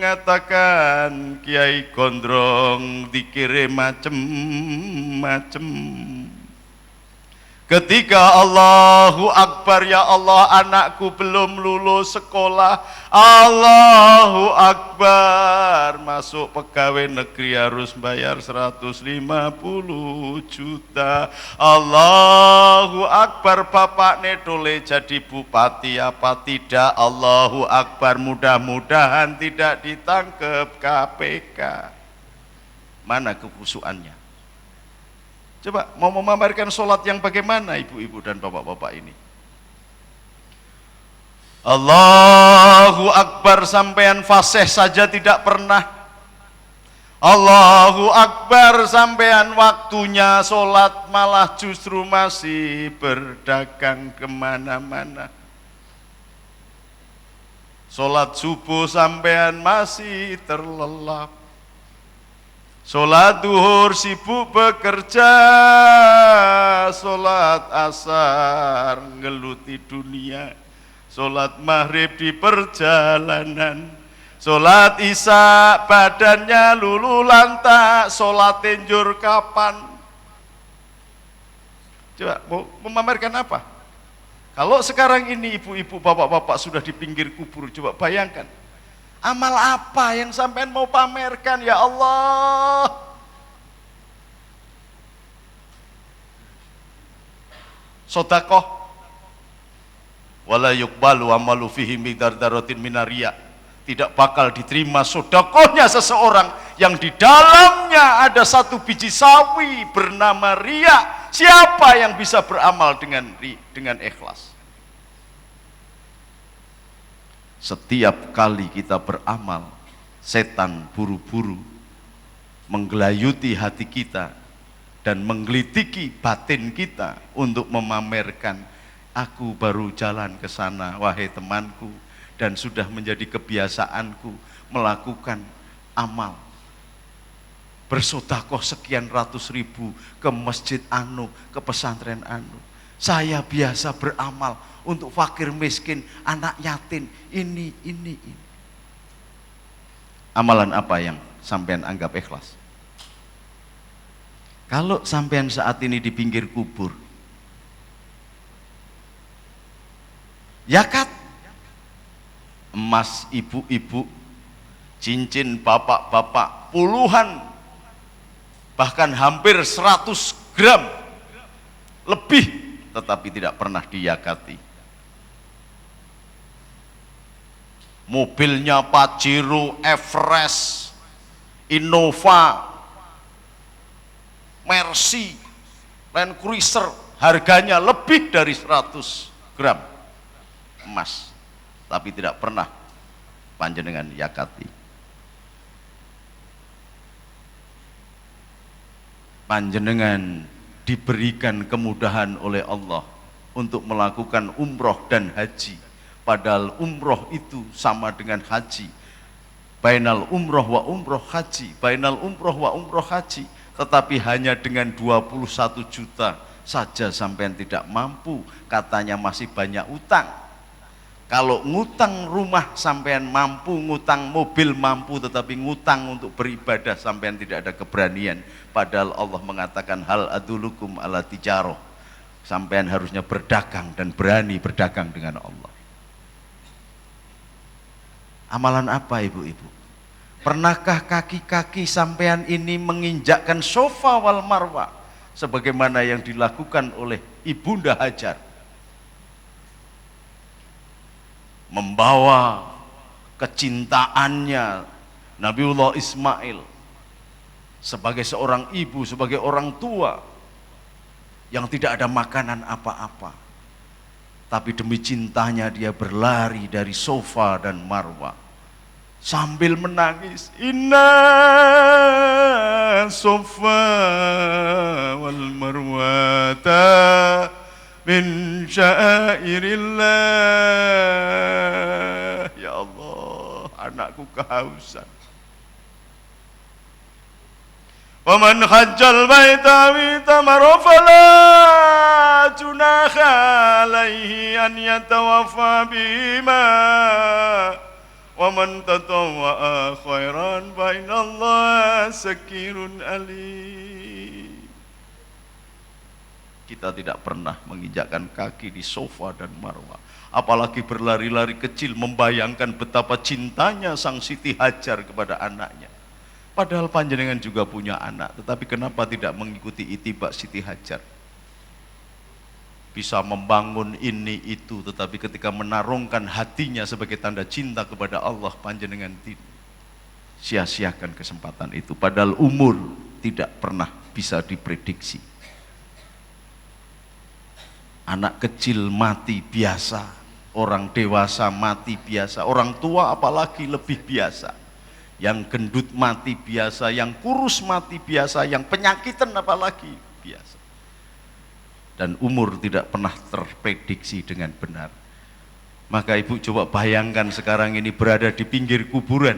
mengatakan Kiai Gondrong dikirim macem-macem. Ketika Allahu Akbar, ya Allah anakku belum lulus sekolah, Allahu Akbar, masuk pegawai negeri harus bayar 150 juta. Allahu Akbar, bapak Nedole jadi bupati apa tidak? Allahu Akbar, mudah-mudahan tidak ditangkap KPK. Mana kekhusyuannya? Coba mau memamerkan sholat yang bagaimana ibu-ibu dan bapak-bapak ini? Allahu Akbar sampean fasih saja tidak pernah. Allahu Akbar sampean waktunya sholat malah justru masih berdagang kemana-mana. Sholat subuh sampean masih terlelap. Sholat duhur sibuk bekerja, sholat asar ngeluti dunia, sholat maghrib di perjalanan, sholat isya badannya lulu lantak, sholat tinjur kapan? Coba mau memamerkan apa? Kalau sekarang ini ibu-ibu bapak-bapak sudah di pinggir kubur, coba bayangkan. Amal apa yang sampean mau pamerkan ya Allah? Sodakoh wala yuqbalu amalu fihi miqdaratin minariya. Tidak bakal diterima sodakohnya seseorang yang di dalamnya ada satu biji sawi bernama riya. Siapa yang bisa beramal dengan ikhlas? Setiap kali kita beramal, setan buru-buru menggelayuti hati kita dan menggelitiki batin kita untuk memamerkan, aku baru jalan ke sana wahai temanku, dan sudah menjadi kebiasaanku melakukan amal bersodakoh sekian ratus ribu ke masjid anu, ke pesantren anu. Saya biasa beramal untuk fakir miskin, anak yatim, ini. Amalan apa yang sampean anggap ikhlas? Kalau sampean saat ini di pinggir kubur, zakat, emas ibu-ibu, cincin bapak-bapak, puluhan, bahkan hampir 100 gram lebih, tetapi tidak pernah diyakati. Mobilnya Pajero, Everest, Innova, Mercy, Land Cruiser, harganya lebih dari 100 gram emas, tapi tidak pernah panjenengan yakati. Panjenengan diberikan kemudahan oleh Allah untuk melakukan umroh dan haji, padahal umroh itu sama dengan haji. Bainal umroh wa umroh haji, bainal umroh wa umroh haji, tetapi hanya dengan 21 juta saja sampean tidak mampu, katanya masih banyak utang. Kalau ngutang rumah sampean mampu, ngutang mobil mampu, tetapi ngutang untuk beribadah sampean tidak ada keberanian. Padahal Allah mengatakan hal adulukum ala tijaroh, sampean harusnya berdagang dan berani berdagang dengan Allah. Amalan apa ibu-ibu? Pernahkah kaki-kaki sampean ini menginjakkan sofa wal marwah sebagaimana yang dilakukan oleh Ibunda Hajar? Membawa kecintaannya Nabiullah Ismail sebagai seorang ibu, sebagai orang tua yang tidak ada makanan apa-apa, tapi demi cintanya dia berlari dari sofa dan marwah sambil menangis, inna sofa wal marwata min syairillah. Ya Allah, anakku kehausan. Wa man hajjal baita wa tamara fala junaha alaihi an yatawaffa bima Wa man tatawwa'a khairan fa innallaha sakirun alim. Kita tidak pernah menginjakkan kaki di sofa dan marwah, apalagi berlari-lari kecil membayangkan betapa cintanya sang Siti Hajar kepada anaknya. Padahal panjenengan juga punya anak, tetapi kenapa tidak mengikuti itibak Siti Hajar? Bisa membangun ini itu, tetapi ketika menarungkan hatinya sebagai tanda cinta kepada Allah, panjenengan sia-siakan kesempatan itu. Padahal umur tidak pernah bisa diprediksi. Anak kecil mati biasa, orang dewasa mati biasa, orang tua apalagi lebih biasa. Yang gendut mati biasa, yang kurus mati biasa, yang penyakitan apalagi biasa. Dan umur tidak pernah terprediksi dengan benar. Maka ibu coba bayangkan sekarang ini berada di pinggir kuburan.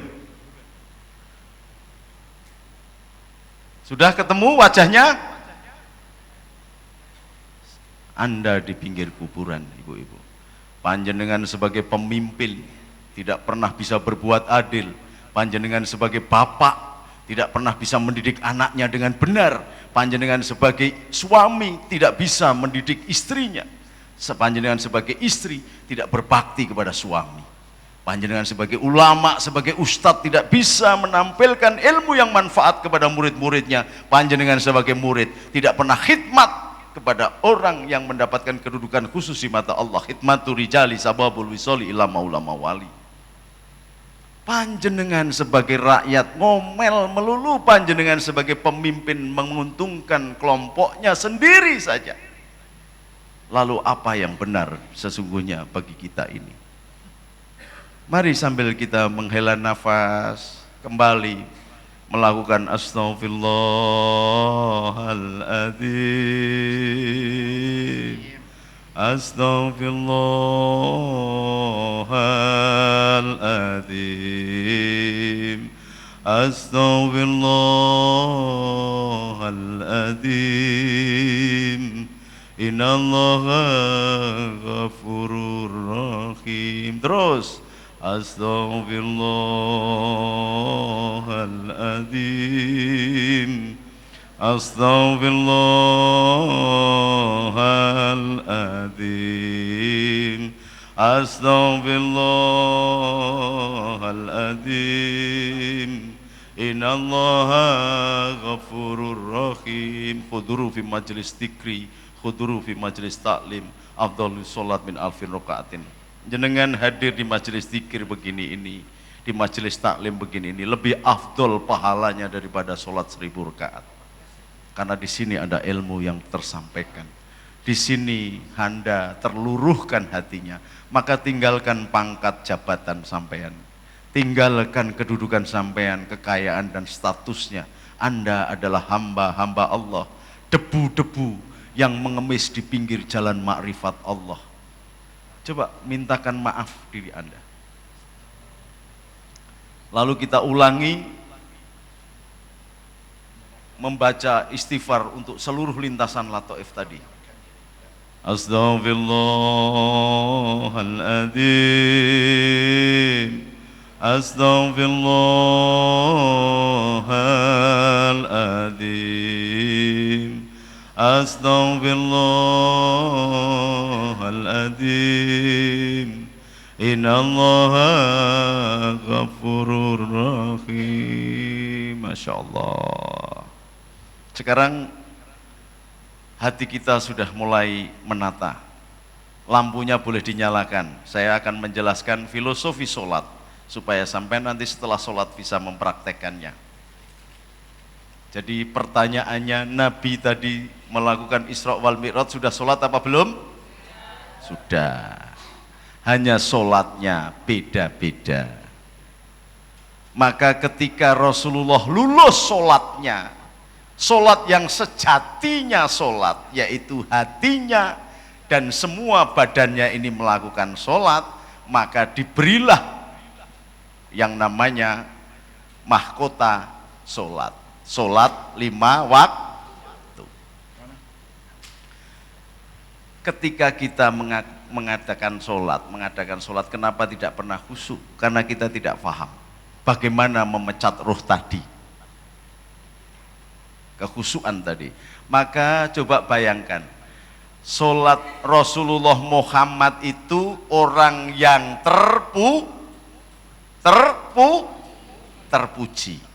Sudah ketemu wajahnya? Anda di pinggir kuburan, ibu-ibu. Panjenengan sebagai pemimpin tidak pernah bisa berbuat adil. Panjenengan sebagai bapak tidak pernah bisa mendidik anaknya dengan benar. Panjenengan sebagai suami tidak bisa mendidik istrinya. Panjenengan sebagai istri tidak berbakti kepada suami. Panjenengan sebagai ulama, sebagai ustadz tidak bisa menampilkan ilmu yang manfaat kepada murid-muridnya. Panjenengan sebagai murid tidak pernah khidmat kepada orang yang mendapatkan kedudukan khusus di mata Allah. Khidmatu rijali sababul wisoli ila maula mawali. Panjenengan sebagai rakyat ngomel melulu, panjenengan sebagai pemimpin menguntungkan kelompoknya sendiri saja. Lalu apa yang benar sesungguhnya bagi kita ini? Mari sambil kita menghela nafas kembali melakukan astaghfirullahaladzim, astaghfirullahaladzim, astaghfirullahaladzim, innallaha ghafurur rahim. Terus astaghfirullahaladzim, astaghfirullahaladzim, astaghfirullahaladzim, innallaha ghafurur rahim. Khuduru fi majlis dzikri, khuduru fi majlis taklim, afdhalus sholat min alfin rakaatin. Jenengan hadir di majelis zikir begini ini, di majelis taklim begini ini, lebih afdol pahalanya daripada sholat 1000 rakaat. Karena di sini ada ilmu yang tersampaikan, di sini Anda terluruhkan hatinya. Maka tinggalkan pangkat jabatan sampean, tinggalkan kedudukan sampean, kekayaan dan statusnya. Anda adalah hamba-hamba Allah, debu-debu yang mengemis di pinggir jalan makrifat Allah. Coba mintakan maaf diri Anda. Lalu kita ulangi membaca istighfar untuk seluruh lintasan lataif tadi. Astaghfirullahaladzim, astaghfirullahaladzim, astaghfirullahaladzim, innallaha ghafurur rahim. Masya Allah. Sekarang hati kita sudah mulai menata. Lampunya boleh dinyalakan. Saya akan menjelaskan filosofi sholat supaya sampai nanti setelah sholat bisa mempraktekannya. Jadi pertanyaannya, Nabi tadi melakukan Isra wal Mi'raj sudah sholat apa belum? Sudah. Hanya sholatnya beda-beda. Maka ketika Rasulullah lulus sholatnya, sholat yang sejatinya sholat, yaitu hatinya dan semua badannya ini melakukan sholat, maka diberilah yang namanya mahkota sholat. Sholat 5 waktu. Ketika kita mengadakan sholat, kenapa tidak pernah khusyuk? Karena kita tidak paham bagaimana memecat roh tadi, kekhusyuan tadi. Maka coba bayangkan, sholat Rasulullah Muhammad itu orang yang terpuji.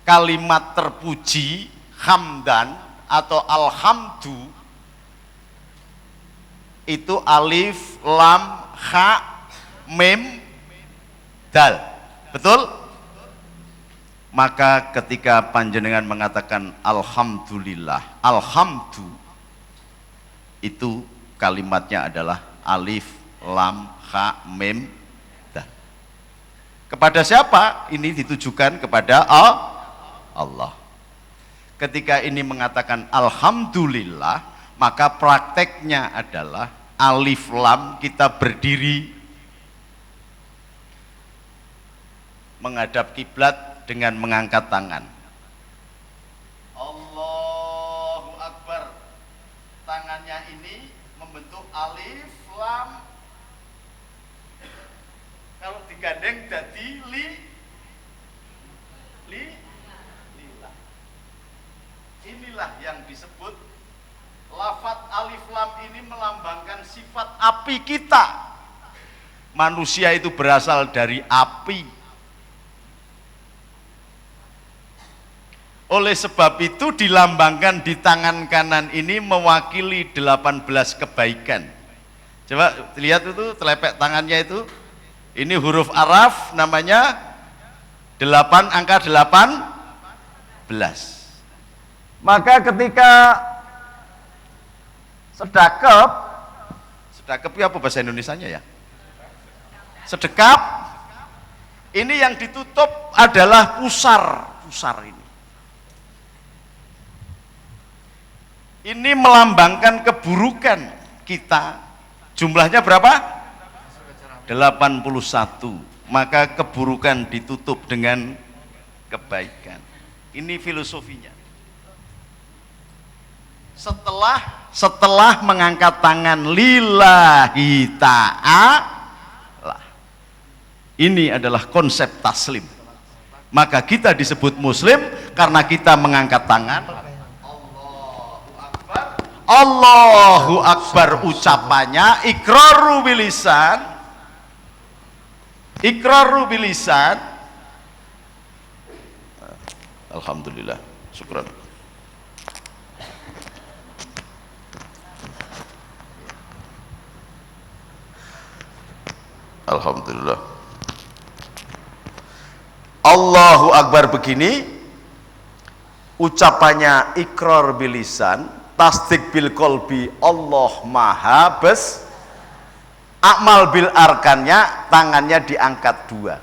Kalimat terpuji, hamdan atau alhamdu, itu alif, lam, ha, mim, dal. Betul? Maka ketika panjenengan mengatakan alhamdulillah, alhamdu, itu kalimatnya adalah alif, lam, ha, mim, dal. Kepada siapa? Ini ditujukan kepada Allah. Ketika ini mengatakan alhamdulillah, maka prakteknya adalah alif lam kita berdiri menghadap kiblat dengan mengangkat tangan. Allahu Akbar. Tangannya ini membentuk alif lam. Kalau digandeng jadi lillah. Inilah yang disebut lafaz alif lam ini melambangkan sifat api kita. Manusia itu berasal dari api. Oleh sebab itu dilambangkan di tangan kanan ini mewakili 18 kebaikan. Coba lihat itu telepek tangannya itu. Ini huruf Araf namanya 8, angka 18. Maka ketika sedekap itu apa bahasa Indonesianya ya? Sedekap, ini yang ditutup adalah pusar ini. Ini melambangkan keburukan kita. Jumlahnya berapa? 81. Maka keburukan ditutup dengan kebaikan. Ini filosofinya. Setelah mengangkat tangan lillahi ta'ala, ini adalah konsep taslim. Maka kita disebut muslim karena kita mengangkat tangan. Allahu Akbar ucapannya iqraru bilisan. Alhamdulillah, syukran. Alhamdulillah. Allahu Akbar begini, ucapannya ikrar bilisan, tasdik bil kolbi, Allah maha bes, akmal bil arkannya, tangannya diangkat 2.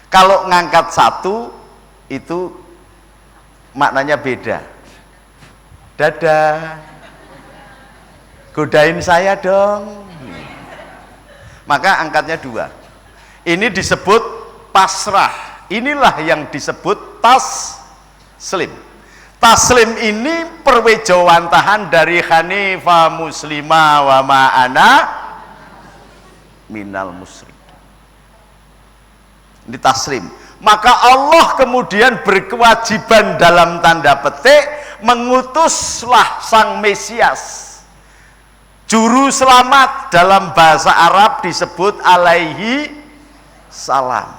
Kalau ngangkat 1 itu maknanya beda. Dadah, godain saya dong. Maka angkatnya 2. Ini disebut pasrah. Inilah yang disebut taslim. Taslim ini perwejawantahan dari Hanifah muslimah wa ma'ana minal musyrik. Ini taslim. Maka Allah kemudian berkewajiban dalam tanda petik mengutuslah sang Mesias. Juru selamat dalam bahasa Arab disebut alaihi salam.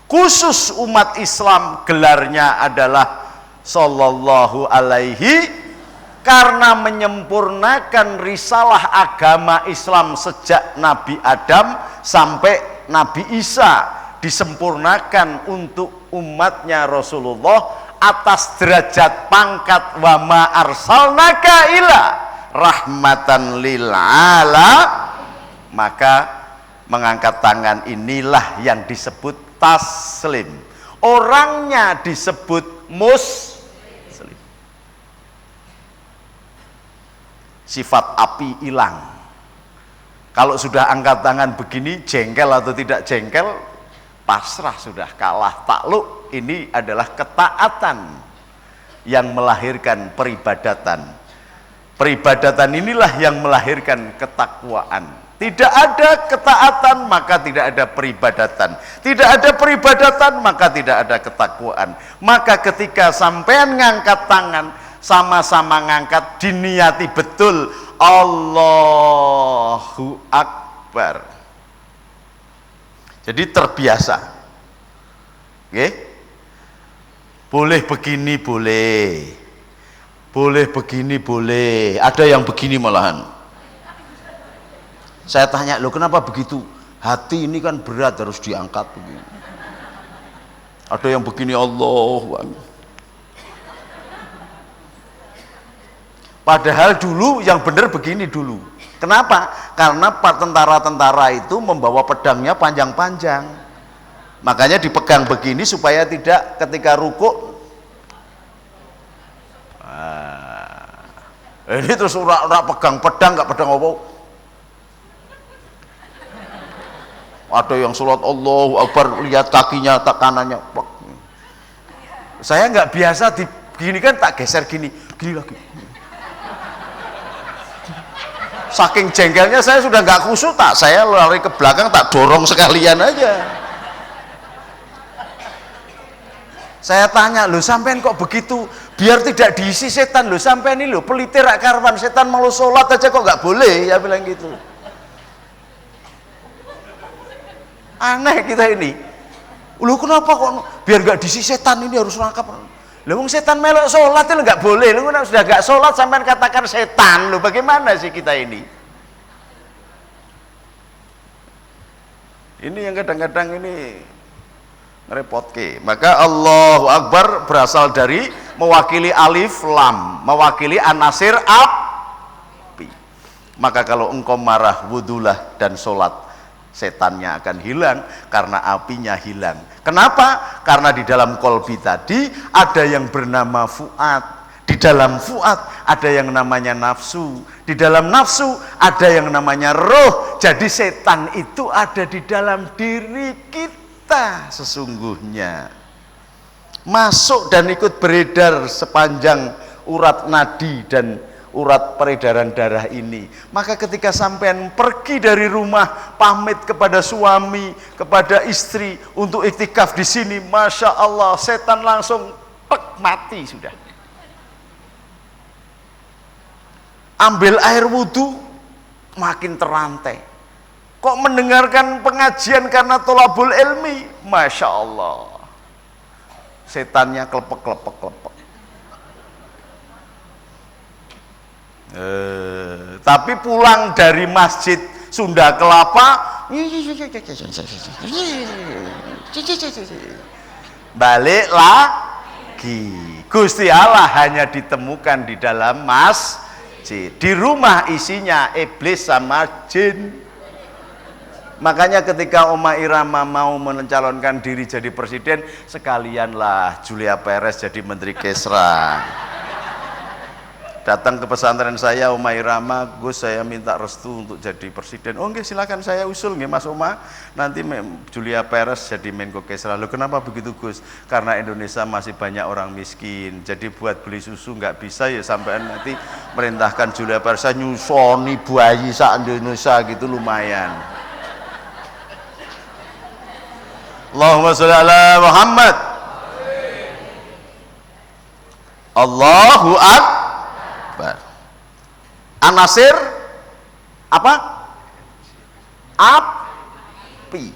Khusus umat Islam gelarnya adalah sallallahu alaihi, karena menyempurnakan risalah agama Islam sejak Nabi Adam sampai Nabi Isa, disempurnakan untuk umatnya Rasulullah atas derajat pangkat wa ma arsalnaka ila rahmatan lil maka mengangkat tangan inilah yang disebut taslim. Orangnya disebut muslim. Sifat api hilang. Kalau sudah angkat tangan begini, jengkel atau tidak jengkel, pasrah, sudah kalah takluk. Ini adalah ketaatan. yang melahirkan peribadatan. Peribadatan inilah yang melahirkan ketakwaan. Tidak ada ketaatan maka tidak ada peribadatan. Tidak ada peribadatan maka tidak ada ketakwaan. Maka ketika sampean ngangkat tangan, sama-sama ngangkat, diniati betul Allahu Akbar. Jadi terbiasa. Oke? Boleh begini boleh. Boleh begini boleh. Ada yang begini malahan. Saya tanya, loh kenapa begitu? Hati ini kan berat, harus diangkat begini. Ada yang begini, Allah. Padahal dulu yang benar begini dulu. Kenapa? Karena tentara-tentara itu membawa pedangnya panjang-panjang. Makanya dipegang begini supaya tidak ketika rukuk. Ini terus ora pegang pedang, nggak pedang apa. Ada yang sholat Allahu Akbar, lihat kakinya, tak kanannya. Saya nggak biasa gini kan, tak geser gini lagi. Saking jengkelnya saya sudah nggak khusyuk, saya lari ke belakang, tak dorong sekalian aja. Saya tanya, loh sampean kok begitu? Biar tidak diisi setan, loh sampean ini loh pelite rak karwan, setan mau sholat aja kok nggak boleh, ya bilang gitu. Aneh kita ini. Lu kenapa kok biar nggak diisi setan ini harus rangkap? Lu setan melok sholat itu nggak boleh. Lu sudah nggak sholat sampai katakan setan. Lu bagaimana sih kita ini? Ini yang kadang-kadang ini ngerepotke. Maka Allahu Akbar berasal dari mewakili alif lam, mewakili anasir api. Maka kalau engkau marah, wudulah dan sholat, setannya akan hilang karena apinya hilang. Kenapa? Karena di dalam kolbi tadi ada yang bernama fuad, di dalam fuad ada yang namanya nafsu, di dalam nafsu ada yang namanya roh. Jadi setan itu ada di dalam diri kita sesungguhnya, masuk dan ikut beredar sepanjang urat nadi dan urat peredaran darah ini. Maka ketika sampean pergi dari rumah, pamit kepada suami, kepada istri untuk iktikaf di sini, masya Allah, setan langsung mati sudah. Ambil air wudhu, makin terantai. Kok mendengarkan pengajian karena tolabul ilmi, masya Allah, setannya kelepek. Tapi pulang dari masjid Sunda Kelapa, balik lagi. Gusti Allah hanya ditemukan di dalam masjid. Di rumah isinya iblis sama jin. Makanya ketika Oma Irama mau mencalonkan diri jadi presiden, sekalianlah Julia Perez jadi menteri Kesra. Datang ke pesantren saya, Oma Irama, Gus saya minta restu untuk jadi presiden. Oh nggih, silakan saya usul nggih Mas Oma, nanti Julia Perez jadi Menko Kesra. Loh kenapa begitu Gus? Karena Indonesia masih banyak orang miskin, jadi buat beli susu nggak bisa, ya sampai nanti merintahkan Julia Perez nyusoni bayi sak Indonesia gitu lumayan. Allahumma sholli ala Muhammad. Allahu Akbar. Anasir apa? Api.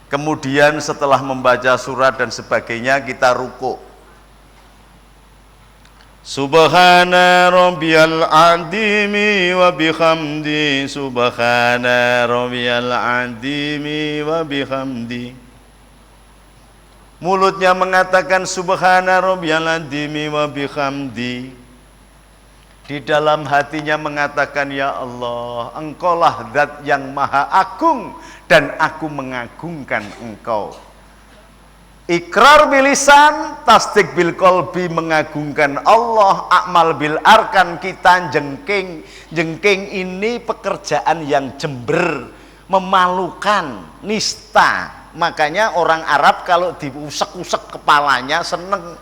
Kemudian setelah membaca surat dan sebagainya kita rukuk. Subhana rabbiyal azimi wa bihamdi, subhana rabbiyal azimi wa bihamdi. Mulutnya mengatakan subhana rabbiyal azimi wa bihamdi. Di dalam hatinya mengatakan, ya Allah, Engkaulah zat yang maha agung dan aku mengagungkan Engkau. Ikrar bilisan, tasdik bil qalbi, mengagungkan Allah. Akmal bil arkan, kita jengking. Jengking ini pekerjaan yang jember, memalukan, nista. Makanya orang Arab kalau diusek-usek kepalanya seneng,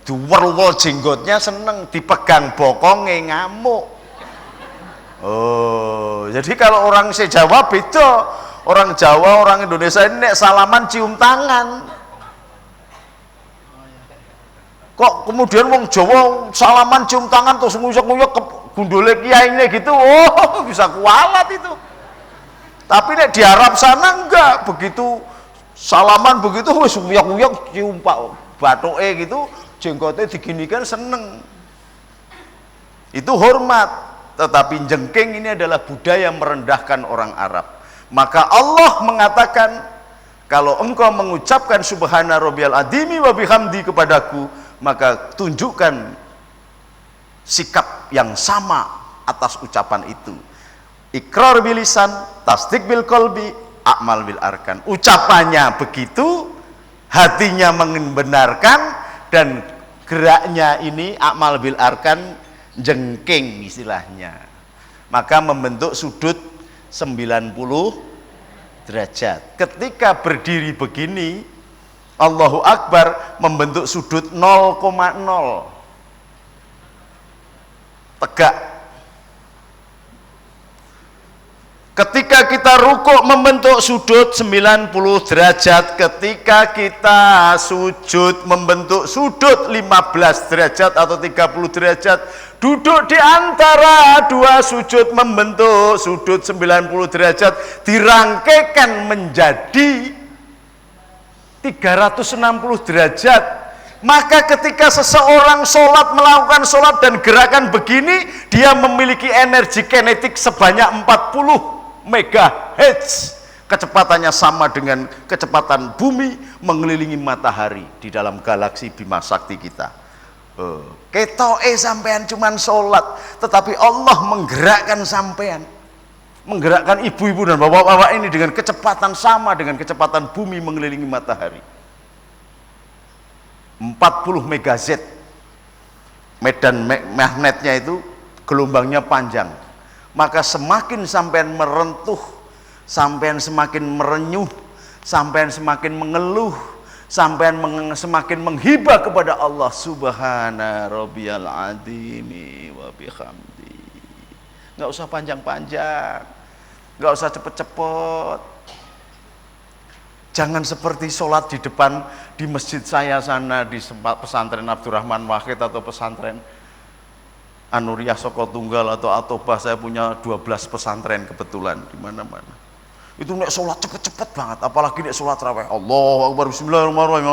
diwerwol jenggotnya seneng, dipegang bokongnya ngamuk. Oh, jadi kalau orang se-Jawa beda. Orang Jawa, orang Indonesia ini nek salaman cium tangan. Kok kemudian wong Jawa salaman cium tangan terus nguyek-nguyek ke gundule kiainya gitu. Oh, bisa kualat itu. Tapi nek di Arab sana enggak, begitu salaman begitu wis nguyek-nguyek cium pak bathuke gitu, jenggotnya diginikan seneng. Itu hormat, tetapi jengking ini adalah budaya merendahkan orang Arab. Maka Allah mengatakan, kalau engkau mengucapkan subhana rabbiyal adzimi wa bihamdi kepadaku, maka tunjukkan sikap yang sama atas ucapan itu. Iqrar bil lisan, tasdik bil qalbi, amal bil arkan. Ucapannya begitu, hatinya membenarkan, dan geraknya ini amal bil arkan, jengking istilahnya. Maka membentuk sudut 90 derajat. Ketika berdiri begini, Allahu Akbar membentuk sudut 0,0 tegak. Ketika kita rukuk membentuk sudut 90 derajat, ketika kita sujud membentuk sudut 15 derajat atau 30 derajat, duduk di antara dua sujud membentuk sudut 90 derajat, dirangkaikan menjadi 360 derajat. Maka ketika seseorang sholat, melakukan sholat dan gerakan begini, dia memiliki energi kinetik sebanyak 40 megahertz. Kecepatannya sama dengan kecepatan bumi mengelilingi matahari di dalam galaksi Bima Sakti kita. Ketoke sampean cuman sholat, tetapi Allah menggerakkan sampean, menggerakkan ibu-ibu dan bapak-bapak ini dengan kecepatan sama dengan kecepatan bumi mengelilingi matahari. 40 MZ. Medan magnetnya itu gelombangnya panjang. Maka semakin sampean merentuh, sampean semakin merenyuh, sampean semakin mengeluh, sampean semakin menghibah kepada Allah. Subhana rabbiyal adzimi wa bihamdi. Nggak usah panjang-panjang, nggak usah cepet-cepet. Jangan seperti sholat di depan di masjid saya sana, di pesantren Abdurrahman Wahid atau pesantren Anuriah Soko Tunggal atau Atobah. Saya punya 12 pesantren kebetulan di mana-mana. Itu nek sholat cepet-cepet banget, apalagi nek sholat raweh. Allahu Akbar, bismillahirrahmanirrahim,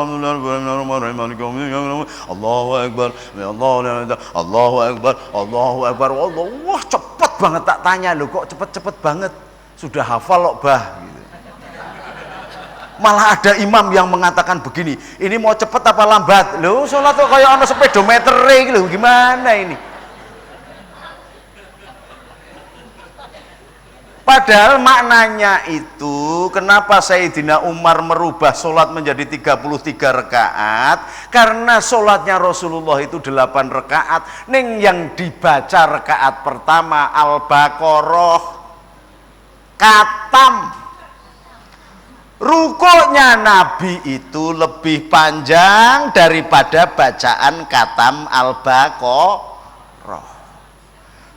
Allahu Akbar, Allahu Akbar, Allahu Akbar. Wah, cepet banget. Tak tanya lo, kok cepet-cepet banget? Sudah hafal kok bah gitu. Malah ada imam yang mengatakan begini, ini mau cepet apa lambat? Loh, sholat kok kayak ono speedometer gitu, gimana ini? Padahal maknanya itu, kenapa Sayyidina Umar merubah sholat menjadi 33 rakaat? Karena sholatnya Rasulullah itu 8 rakaat. Ning yang dibaca rakaat pertama Al-Baqarah, katam. Rukuknya Nabi itu lebih panjang daripada bacaan katam Al-Baqarah.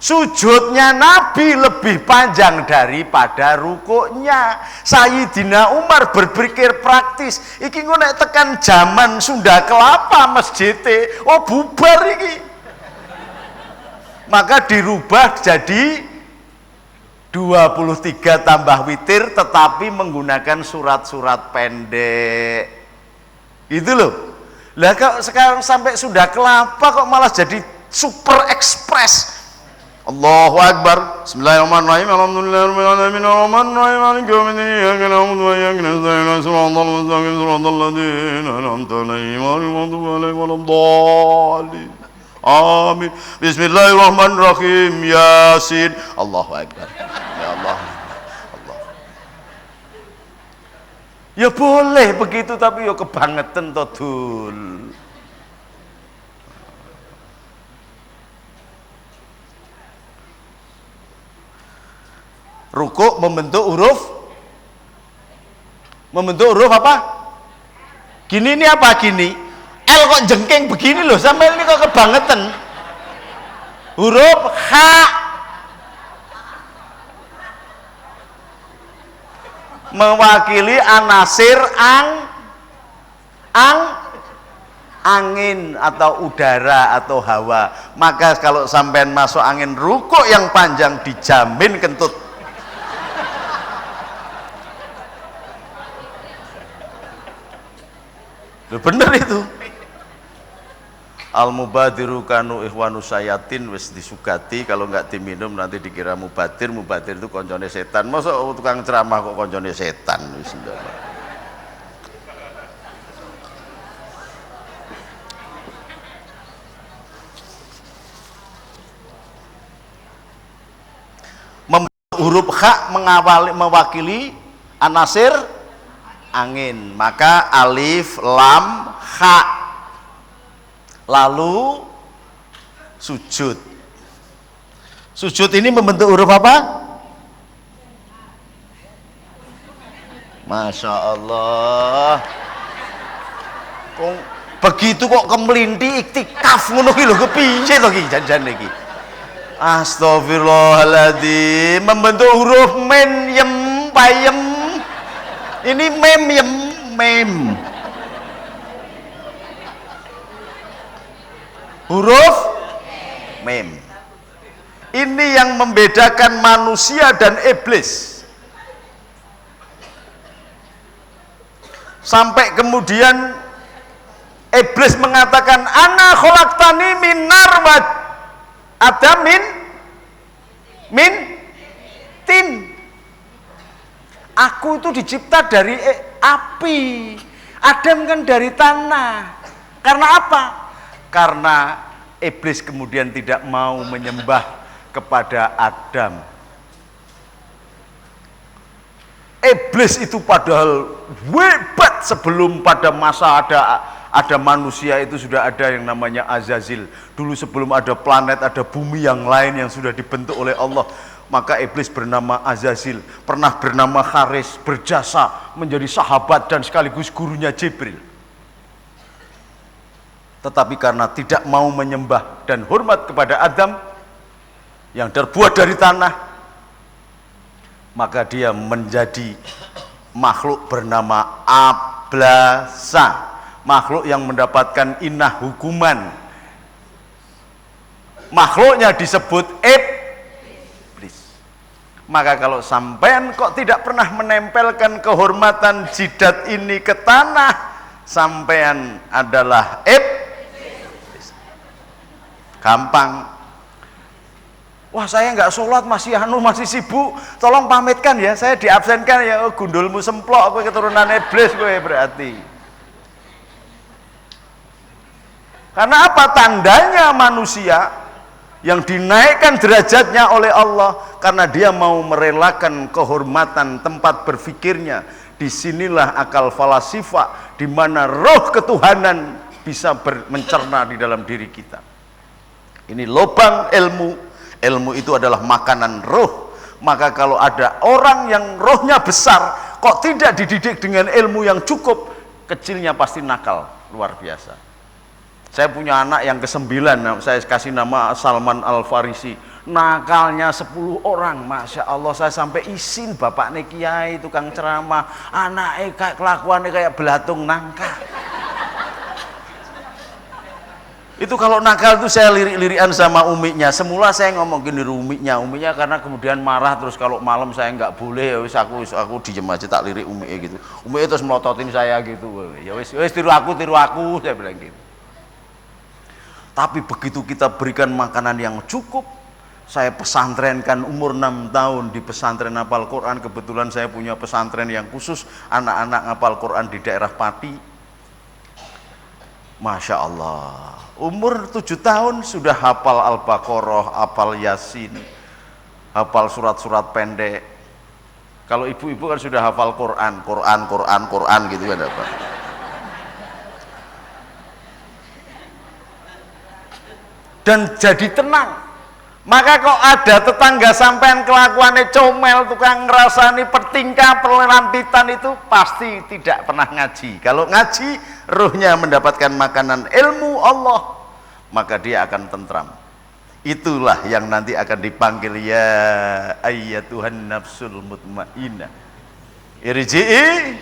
Sujudnya Nabi lebih panjang daripada rukuknya. Sayyidina Umar berpikir praktis, iki engko nek tekan zaman Sunda Kelapa masjidnya, oh bubar iki. Maka dirubah jadi 23 tambah witir, tetapi menggunakan surat-surat pendek. Itu loh. Lah kok sekarang sampai Sunda Kelapa kok malah jadi super express. Allahu Akbar. Bismillahirrahmanirrahim. Alhamdulillahirabbil alamin. Maliki yaumiddin. Iyyaka na'budu wa iyyaka nasta'in. Shiratal mustaqim. Shiratal ladzina an'amta 'alaihim ghairil maghdubi 'alaihim waladdallin. Amin. Bismillahirrahmanirrahim. Yasin. Allahu Akbar. Ya Allah. Allah. Ya boleh begitu, tapi ya kebangetan to, Dul. Rukuk membentuk huruf Membentuk huruf apa? Gini ini apa gini? L kok jengking begini loh, sampai ini kok kebangetan. Huruf H. Mewakili anasir angin atau udara atau hawa. Maka kalau sampean masuk angin rukuk yang panjang dijamin kentut. Loh, bener itu. Al mubadiru kanu ikhwanu sayatin, wis disugati, kalau nggak diminum nanti dikira mubadir. Mubadir itu koncone setan. Masa tukang ceramah kok koncone setan? Wis huruf H mewakili anasir angin, maka alif lam H. Lalu sujud. Sujud ini membentuk huruf apa? Masya Allah. Kok begitu kok kemelinti iktikaf ngono ki lho, kepiye to ki jan-jan iki. Astagfirullahaladzim. Membentuk huruf men yem payem. Ini mem yem mem. Huruf mem. Ini yang membedakan manusia dan iblis. Sampai kemudian iblis mengatakan ana khalaqtani min nar wa adamin min tin. Aku itu dicipta dari api, Adam kan dari tanah. Karena apa? Karena iblis kemudian tidak mau menyembah kepada Adam. Iblis itu padahal hebat, sebelum pada masa ada manusia itu sudah ada yang namanya Azazil. Dulu sebelum ada planet, ada bumi yang lain yang sudah dibentuk oleh Allah. Maka iblis bernama Azazil, pernah bernama Haris, berjasa menjadi sahabat dan sekaligus gurunya Jibril. Tetapi karena tidak mau menyembah dan hormat kepada Adam yang terbuat dari tanah, maka dia menjadi makhluk bernama Ablasa, makhluk yang mendapatkan inah hukuman. Makhluknya disebut iblis. Maka kalau sampean kok tidak pernah menempelkan kehormatan jidat ini ke tanah, sampean adalah iblis. Gampang. Wah, saya nggak sholat, masih sibuk, tolong pamitkan ya, saya diabsenkan ya. Oh, gundulmu semplok, gue keturunan iblis gue berarti. Karena apa? Tandanya manusia yang dinaikkan derajatnya oleh Allah karena dia mau merelakan kehormatan tempat berfikirnya. Disinilah akal falasifah, di mana roh ketuhanan bisa mencerna di dalam diri kita. Ini lubang ilmu. Ilmu itu adalah makanan roh. Maka kalau ada orang yang rohnya besar kok tidak dididik dengan ilmu yang cukup, kecilnya pasti nakal luar biasa. Saya punya anak yang ke-9, saya kasih nama Salman Al-Farisi. Nakalnya 10 orang, Masya Allah. Saya sampai izin bapaknya kiai, tukang ceramah, anaknya kayak kelakuannya kayak belatung nangka. Itu kalau nakal itu saya lirik-lirikan sama umiknya. Semula saya ngomong gini umiknya karena kemudian marah, terus kalau malam saya nggak boleh, ya wis aku diem aja tak lirik umiknya gitu. Umiknya terus melototin saya gitu. Ya wis tiru aku saya bilang gitu. Tapi begitu kita berikan makanan yang cukup, saya pesantrenkan umur 6 tahun di pesantren hafal Quran. Kebetulan saya punya pesantren yang khusus anak-anak hafal Quran di daerah Pati. Masya Allah, umur 7 tahun sudah hafal Al-Baqarah, hafal Yasin, hafal surat-surat pendek. Kalau ibu-ibu kan sudah hafal Quran gitu kan apa. Dan jadi tenang. Maka kok ada tetangga sampean kelakuannya comel, tukang ngerasani petingkah, pelampitan, itu pasti tidak pernah ngaji. Kalau ngaji, ruhnya mendapatkan makanan ilmu Allah, maka dia akan tentram. Itulah yang nanti akan dipanggil ya ayyatuhan nafsul mutmainnah irji'i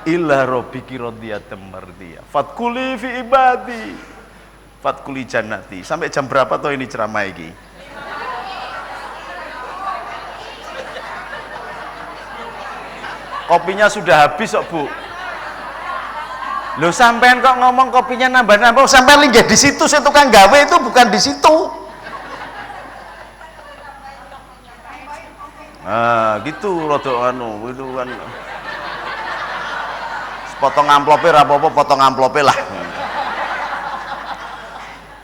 ila rabbiki radiyatan mardiyah fadkhuli fi ibadi fadkhuli jannati. Sampai jam berapa toh ini ceramah iki? Kopinya sudah habis kok, Bu. Loh, sampean kok ngomong kopinya nambah-nambah, sampean linggih di situ, saya tukang gawe itu bukan di situ. Nah, gitu rodok anu, itu kan. Potong amplope ra apa-apa, potong amplope lah.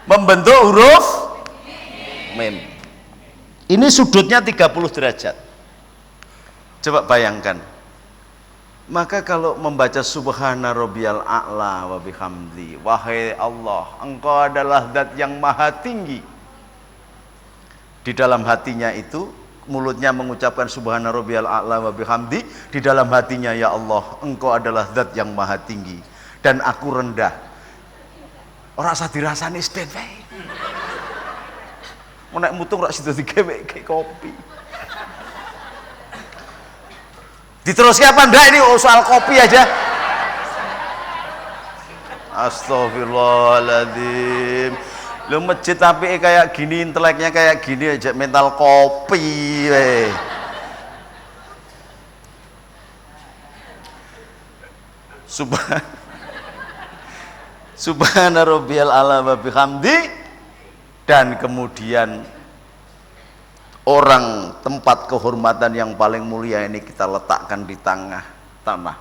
Membentuk huruf mim. Ini sudutnya 30 derajat. Coba bayangkan. Maka kalau membaca subhana rabbiyal a'la wa bihamdi, wahai Allah, engkau adalah zat yang maha tinggi. Di dalam hatinya itu, mulutnya mengucapkan subhana rabbiyal a'la wa bihamdi, di dalam hatinya, ya Allah, engkau adalah zat yang maha tinggi dan aku rendah. Ora usah dirasani sedhen wae. Nek mutung ora sida digawe kopi. Diteruskan apa enggak ini? Oh, soal kopi aja. Astagfirullahaladzim. Lu masjid tapi kayak gini, inteleknya kayak gini aja, mental kopi weh. Subhana rabbiyal a'la wa bihamdi, dan kemudian orang tempat kehormatan yang paling mulia ini kita letakkan di tengah tanah.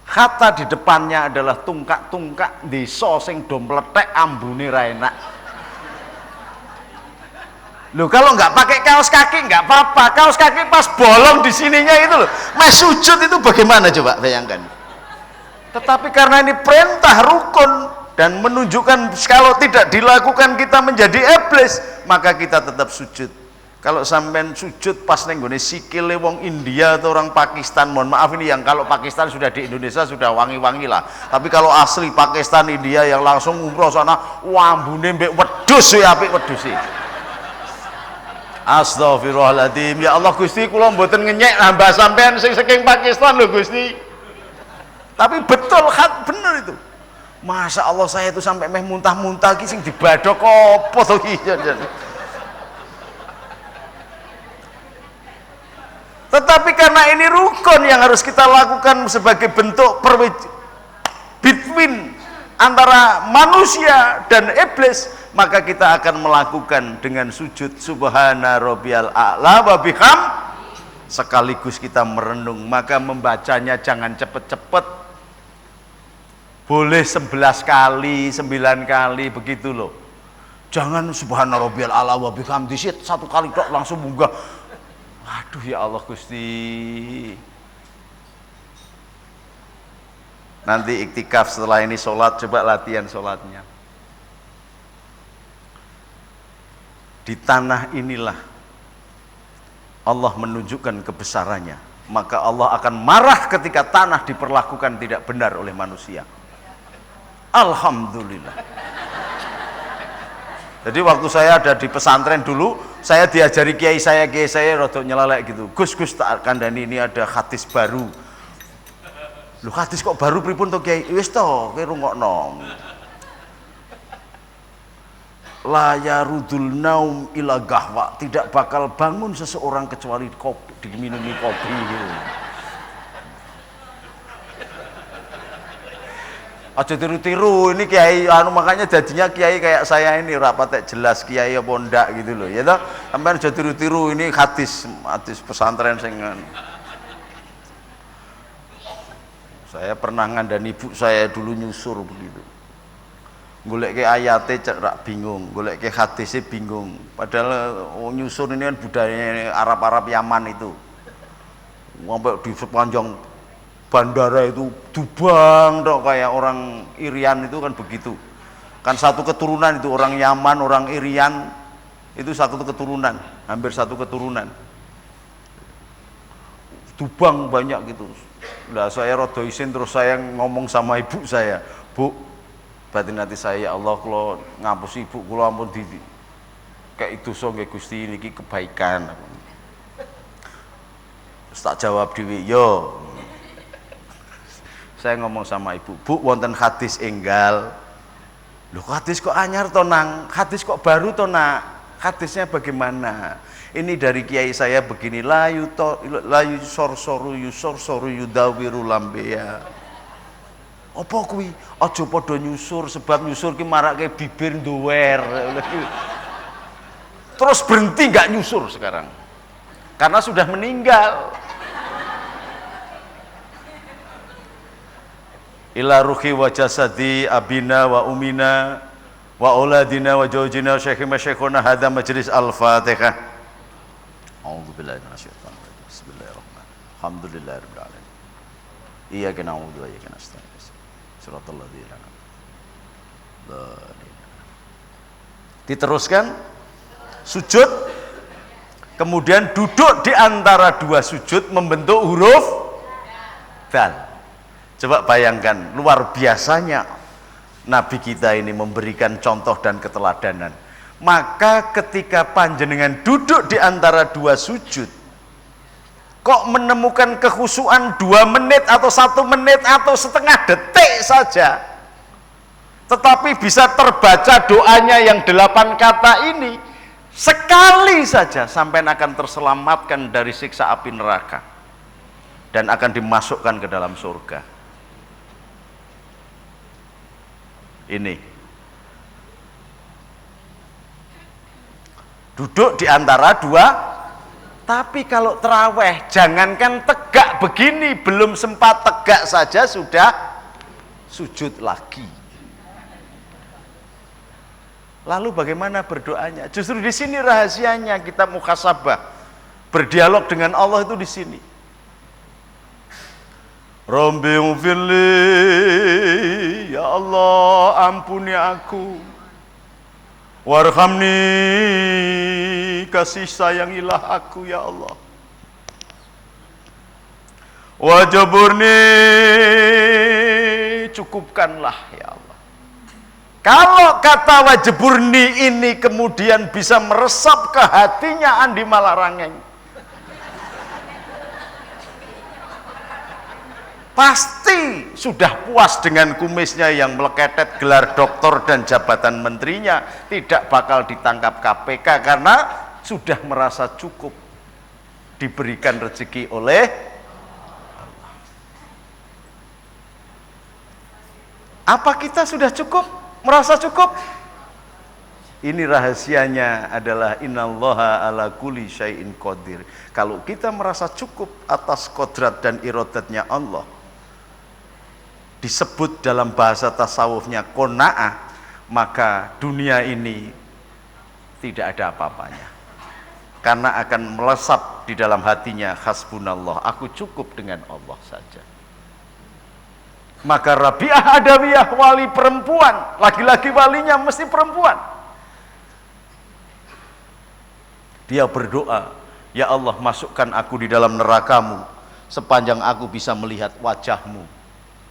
Hatta di depannya adalah tungkak-tungkak desa sing do mletek ambune ra enak. Loh, kalau nggak pakai kaos kaki nggak apa-apa. Kaos kaki pas bolong di sininya itu loh. Mas sujud itu bagaimana coba bayangkan. Tetapi karena ini perintah rukun dan menunjukkan kalau tidak dilakukan kita menjadi iblis, maka kita tetap sujud. Kalau sampean sujud pas nenggone sikile wong India atau orang Pakistan, mohon maaf ini yang kalau Pakistan sudah di Indonesia sudah wangi-wangi lah. Tapi kalau asli Pakistan India yang langsung umroh sana, wambune mbek wedhus ya apik wedhus e. Astagfirullahaladzim. Ya Allah Gusti, kula mboten ngenyek nambah sampean sing saking Pakistan lho Gusti. Tapi betul, bener itu. Masya Allah, saya itu sampai meh muntah-muntah ki sing dibadhok apa to ki. Tetapi karena ini rukun yang harus kita lakukan sebagai bentuk between antara manusia dan iblis, maka kita akan melakukan dengan sujud subhana rabbiyal a'la wa biham, sekaligus kita merenung. Maka membacanya jangan cepet-cepet, boleh 11 kali, 9 kali begitu loh. Jangan subhana rabbiyal a'la wa bihamdi satu kali tok langsung munggah. Aduh ya Allah Gusti. Nanti iktikaf setelah ini sholat, coba latihan sholatnya. Di tanah inilah Allah menunjukkan kebesarannya. Maka Allah akan marah ketika tanah diperlakukan tidak benar oleh manusia. Alhamdulillah. Jadi waktu saya ada di pesantren dulu, saya diajari kiai saya rodok nyelalek gitu. Gus tak kandani ini ada hadis baru. Lu hadis kok baru pripun to kiai? Wis to, kowe rungokno. La yarudul naum ila gahwa, tidak bakal bangun seseorang kecuali kopi, diminumi kopi gitu. Aja tiru-tiru, ini kiai makanya jadinya kiai kayak saya ini rapat jelas kiai apa ndak gitu loh ya toh. Sampeyan aja tiru-tiru, ini hadis pesantren sing. Saya pernah ngandani ibu saya dulu nyusur begitu. Golek ke ayate rak bingung, golek ke hadisnya bingung. Padahal nyusur ini kan budayanya Arab-Arab Yaman itu. Sampai di sepanjang bandara itu dubang dok, kayak orang Irian itu kan begitu kan, satu keturunan itu orang Yaman, orang Irian Itu satu keturunan, hampir satu keturunan. Dubang banyak gitu. Lah saya rada isin terus saya ngomong sama ibu saya, "Bu, batin hati saya, ya Allah kula ngapusi ibu kula ampun di kayak dosa nggih Gusti niki kebaikan." Terus tak jawab dhewe, "Yo." Saya ngomong sama ibu, "Bu, wonten hadis enggal." "Loh, hadis kok anyar to, Nang? Hadis kok baru to, Nak? Hadisnya bagaimana?" "Ini dari kiai saya begini, layu sorsoru yudawiru lambeya." "Apa kuwi?" "Aja padha nyusur, sebab nyusur ki marake bibir nduwer." Terus berhenti nggak nyusur sekarang karena sudah meninggal. "Ila ruhi wa jasadi abina wa umina wa auladina wa zawjina wa syekhina syekhuna hadza majlis al-Fatihah." A'udzubillahi minasyaitonir rajim. Bismillahirrahmanirrahim. Alhamdulillahirabbil alamin. Iyyaka na'budu wa iyyaka nasta'in. Shiratal ladzina an'amta 'alaihim. Diteruskan sujud, kemudian duduk di antara dua sujud membentuk huruf dal. Coba bayangkan, luar biasanya Nabi kita ini memberikan contoh dan keteladanan. Maka ketika panjenengan duduk di antara dua sujud, kok menemukan kekhusyuan 2 menit atau 1 menit atau setengah detik saja, tetapi bisa terbaca doanya yang 8 kata ini, sekali saja sampai akan terselamatkan dari siksa api neraka dan akan dimasukkan ke dalam surga. Ini duduk di antara dua, tapi kalau terawih jangankan tegak begini, belum sempat tegak saja sudah sujud lagi. Lalu bagaimana berdoanya? Justru di sini rahasianya kita muhasabah, berdialog dengan Allah itu di sini. Rabbi ghfirli, ya Allah ampuni aku. Warhamni, kasih sayangilah aku ya Allah. Wajaburni, cukupkanlah ya Allah. Kalau kata wajaburni ini kemudian bisa meresap ke hatinya Andi Malarangeng, pasti sudah puas dengan kumisnya yang meleketet, gelar doktor dan jabatan menterinya, tidak bakal ditangkap KPK karena sudah merasa cukup diberikan rezeki oleh Allah. Apa kita sudah cukup? Merasa cukup? Ini rahasianya adalah innallaha ala kulli syai'in qadir. Kalau kita merasa cukup atas kodrat dan iradatnya Allah, disebut dalam bahasa tasawufnya qanaah, maka dunia ini tidak ada apa-apanya, karena akan melesap di dalam hatinya hasbunallah, aku cukup dengan Allah saja. Maka Rabi'ah Adawiyah, wali perempuan, laki-laki walinya mesti perempuan, dia berdoa, ya Allah masukkan aku di dalam nerakamu sepanjang aku bisa melihat wajahmu.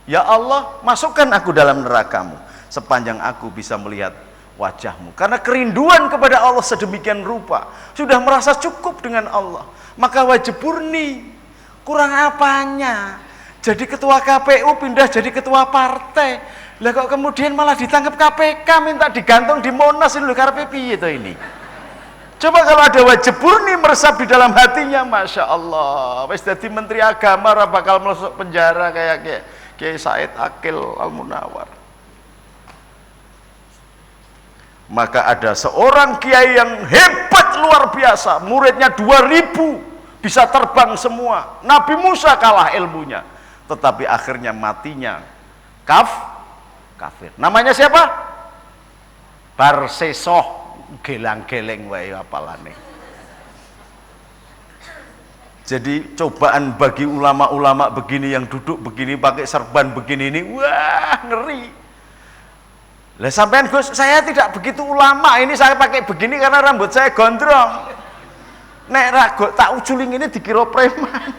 Ya Allah, masukkan aku dalam nerakamu sepanjang aku bisa melihat wajahmu. Karena kerinduan kepada Allah sedemikian rupa, sudah merasa cukup dengan Allah. Maka wajiburni, kurang apanya? Jadi ketua KPU pindah jadi ketua partai. Lah kok kemudian malah ditangkap KPK, minta digantung di Monas, ini karepe piye to ini? Coba kalau ada wajiburni meresap di dalam hatinya, Masya Allah, wis dadi menteri agama ora bakal masuk penjara kayak Kiai Said Akil Al-Munawar. Maka ada seorang kiai yang hebat luar biasa, muridnya 2000, bisa terbang semua. Nabi Musa kalah ilmunya, tetapi akhirnya matinya kafir. Namanya siapa? Barsesoh, gelang-geleng wae apalane. Jadi cobaan bagi ulama-ulama begini yang duduk begini pakai serban begini ini, wah ngeri. Lah sampean Gus, saya tidak begitu ulama, ini saya pakai begini karena rambut saya gondrong. Nek rago tak uculing ini dikira preman.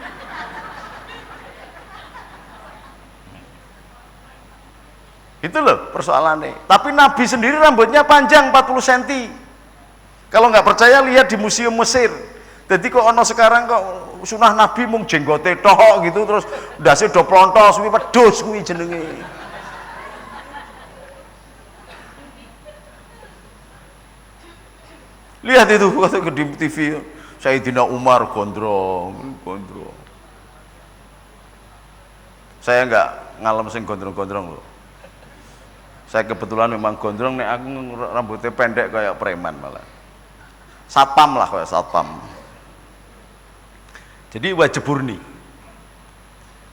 Itu loh persoalannya. Tapi Nabi sendiri rambutnya panjang 40 cm. Kalau nggak percaya lihat di Museum Mesir. Jadi kok ono sekarang kok sunah Nabi mung jenggote tok gitu terus ndase do plontos kuwi wedhus kuwi jenenge. Lihat itu waktu di TV Sayyidina Umar gondrong. Saya nggak ngalem sing gondrong-gondrong loh. Saya kebetulan memang gondrong, nek aku rambutnya pendek kayak preman malah. Satpam lah kayak satpam. Jadi wajib murni.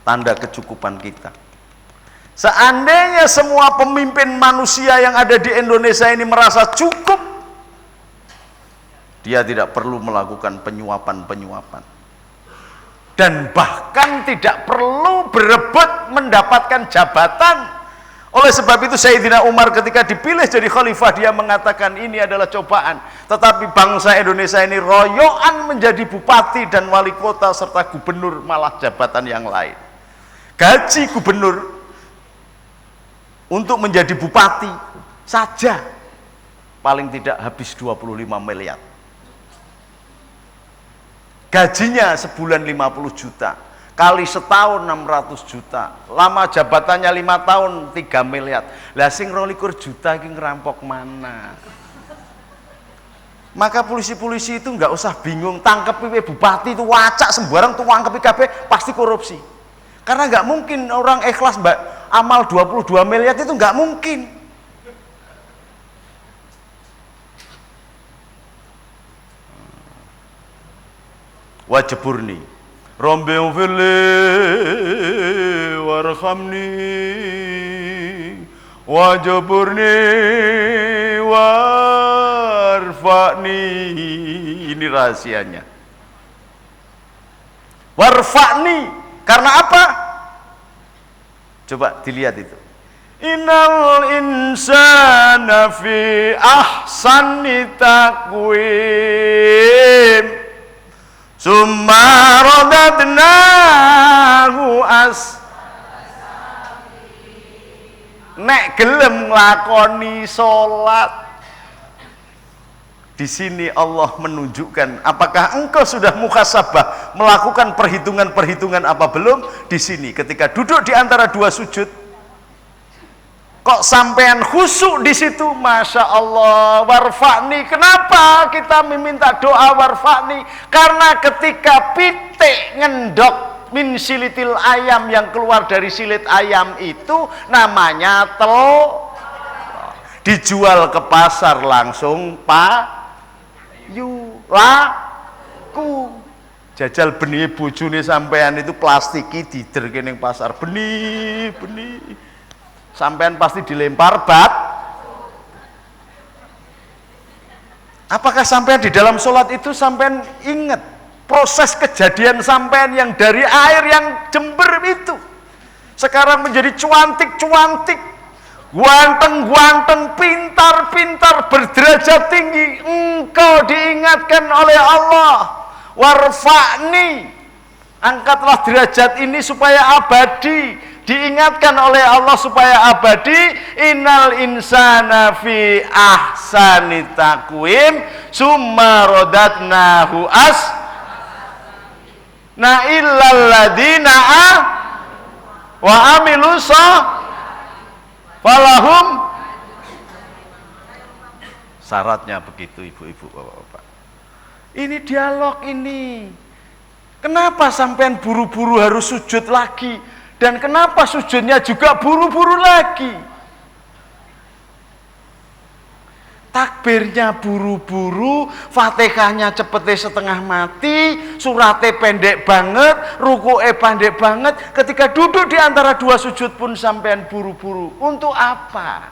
Tanda kecukupan kita. Seandainya semua pemimpin manusia yang ada di Indonesia ini merasa cukup, dia tidak perlu melakukan penyuapan-penyuapan. Dan bahkan tidak perlu berebut mendapatkan jabatan. Oleh sebab itu Sayyidina Umar ketika dipilih jadi khalifah dia mengatakan ini adalah cobaan. Tetapi bangsa Indonesia ini royoan menjadi bupati dan wali kota serta gubernur malah jabatan yang lain. Gaji gubernur untuk menjadi bupati saja paling tidak habis 25 miliar. Gajinya sebulan 50 juta. Kali setahun 600 juta, lama jabatannya 5 tahun 3 miliar. Lah sing 22 juta iki ngerampok mana? Maka polisi-polisi itu nggak usah bingung, tangkep bupati itu wacak sembarang tuh angkepi kabeh pasti korupsi. Karena nggak mungkin orang ikhlas amal 22 miliar itu nggak mungkin. Wajib murni. Rabbi ufirli warhamni wajaburni warfa'ni. Ini rahasianya. Warfa'ni karena apa? Coba dilihat itu. Innal insana fi ahsani taqwim summa radadnahu nek gelem nglakoni salat. Di sini Allah menunjukkan apakah engkau sudah muhasabah melakukan perhitungan-perhitungan apa belum. Di sini ketika duduk di antara dua sujud kok sampean khusyuk di situ, masya Allah. Warfa'ni, kenapa kita meminta doa warfa'ni? Karena ketika pitik ngendok min silitil ayam, yang keluar dari silit ayam itu namanya telur, dijual ke pasar langsung payu laku. Jajal benih bojone sampean itu plastiki diderke ning pasar, benih sampean pasti dilempar bat. Apakah sampean di dalam sholat itu sampean ingat proses kejadian sampean yang dari air yang jember itu sekarang menjadi cuantik-cuantik, ganteng-ganteng, pintar-pintar, berderajat tinggi? Engkau diingatkan oleh Allah, warfa'ni, angkatlah derajat ini supaya abadi. Diingatkan oleh Allah supaya abadi. Innal insana fi ahsani taqwim summa radatnahu na illal ladina wa amilu falahum. Syaratnya begitu ibu-ibu, bapak-bapak. Ini dialog ini. Kenapa sampean buru-buru harus sujud lagi? Dan kenapa sujudnya juga buru-buru lagi? Takbirnya buru-buru, Fatihahnya cepetnya setengah mati, suratnya pendek banget, ruku'nya pendek banget. Ketika duduk di antara dua sujud pun sampean buru-buru. Untuk apa?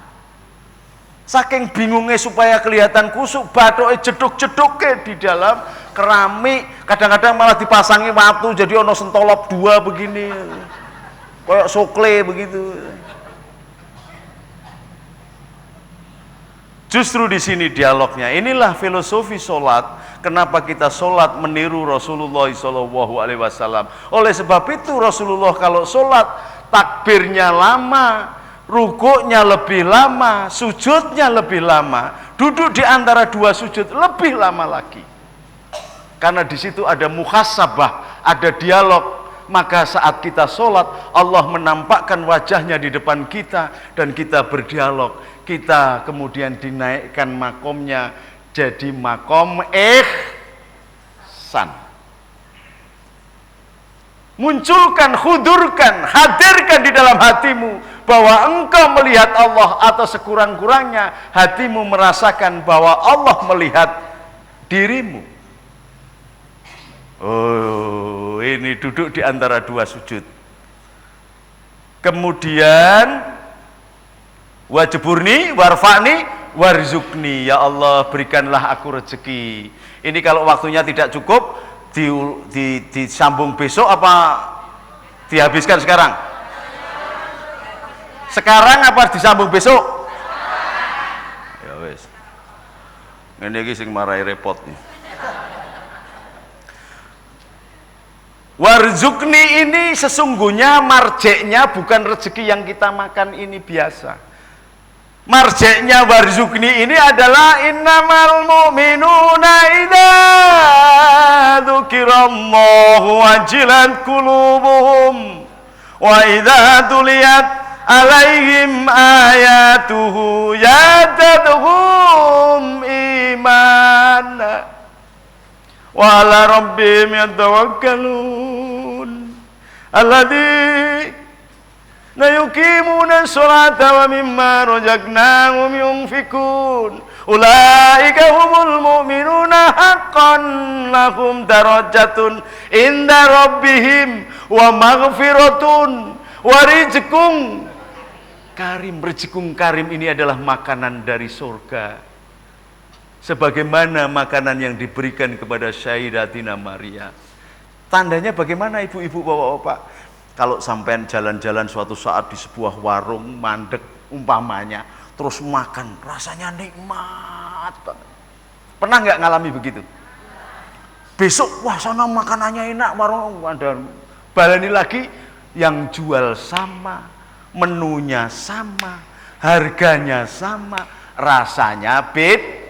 Saking bingungnya supaya kelihatan kusuk, bathuknya jeduk-jeduknya di dalam keramik. Kadang-kadang malah dipasangi watu, jadi ono sentolop dua begini. Kayak sokle begitu. Justru di sini dialognya. Inilah filosofi sholat. Kenapa kita sholat meniru Rasulullah SAW? Oleh sebab itu Rasulullah kalau sholat takbirnya lama, rukuknya lebih lama, sujudnya lebih lama, duduk di antara dua sujud lebih lama lagi. Karena di situ ada muhasabah, ada dialog. Maka saat kita sholat, Allah menampakkan wajahnya di depan kita dan kita berdialog. Kita kemudian dinaikkan makomnya jadi makom ihsan. Munculkan, hudurkan, hadirkan di dalam hatimu bahwa engkau melihat Allah, atau sekurang-kurangnya hatimu merasakan bahwa Allah melihat dirimu. Oh, ini duduk di antara dua sujud. Kemudian wajiburni, warfa'ni, warzukni. Ya Allah, berikanlah aku rezeki. Ini kalau waktunya tidak cukup, disambung besok apa dihabiskan sekarang? Sekarang apa disambung besok? Ya wes. Ini sing marahi repot nih. Warzukni ini sesungguhnya marjeknya bukan rezeki yang kita makan ini biasa. Marjeknya warzukni ini adalah innamal mu'minuna idza dzukirallahu wajilat qulubuhum wa idza tuliyat alaihim ayatuhu yatadhum imana wa ala rabbihim yatawakkalun alladzi la yuqimuna sholata wa mimma razaqnahum yunfikun ulaika humul mu'minuna haqqan lahum darajatun inda rabbihim wa maghfiratun wa rizqun karim. Rizqun karim ini adalah makanan dari surga, sebagaimana makanan yang diberikan kepada Sayyidatina Maria. Tandanya bagaimana ibu-ibu, bapak-bapak? Kalau sampai jalan-jalan suatu saat di sebuah warung mandek umpamanya, terus makan, rasanya nikmat banget. Pernah nggak ngalami begitu? Besok, wah sana makanannya enak, warung ada. Balani lagi, yang jual sama, menunya sama, harganya sama, rasanya beda.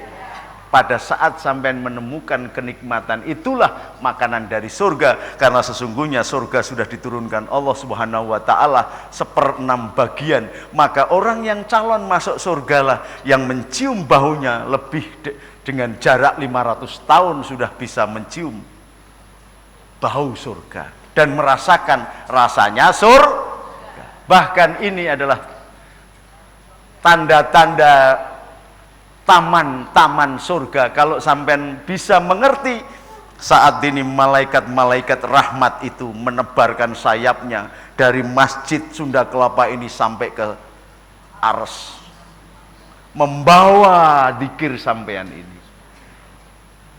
Pada saat sampean menemukan kenikmatan, itulah makanan dari surga. Karena sesungguhnya surga sudah diturunkan Allah Subhanahu wa ta'ala 1/6 bagian. Maka orang yang calon masuk surga lah yang mencium baunya lebih dengan jarak 500 tahun sudah bisa mencium bau surga dan merasakan rasanya surga. Bahkan ini adalah tanda-tanda taman-taman surga. Kalau sampean bisa mengerti, saat ini malaikat-malaikat rahmat itu menebarkan sayapnya dari Masjid Sunda Kelapa ini sampai ke Ars, membawa dzikir sampean ini.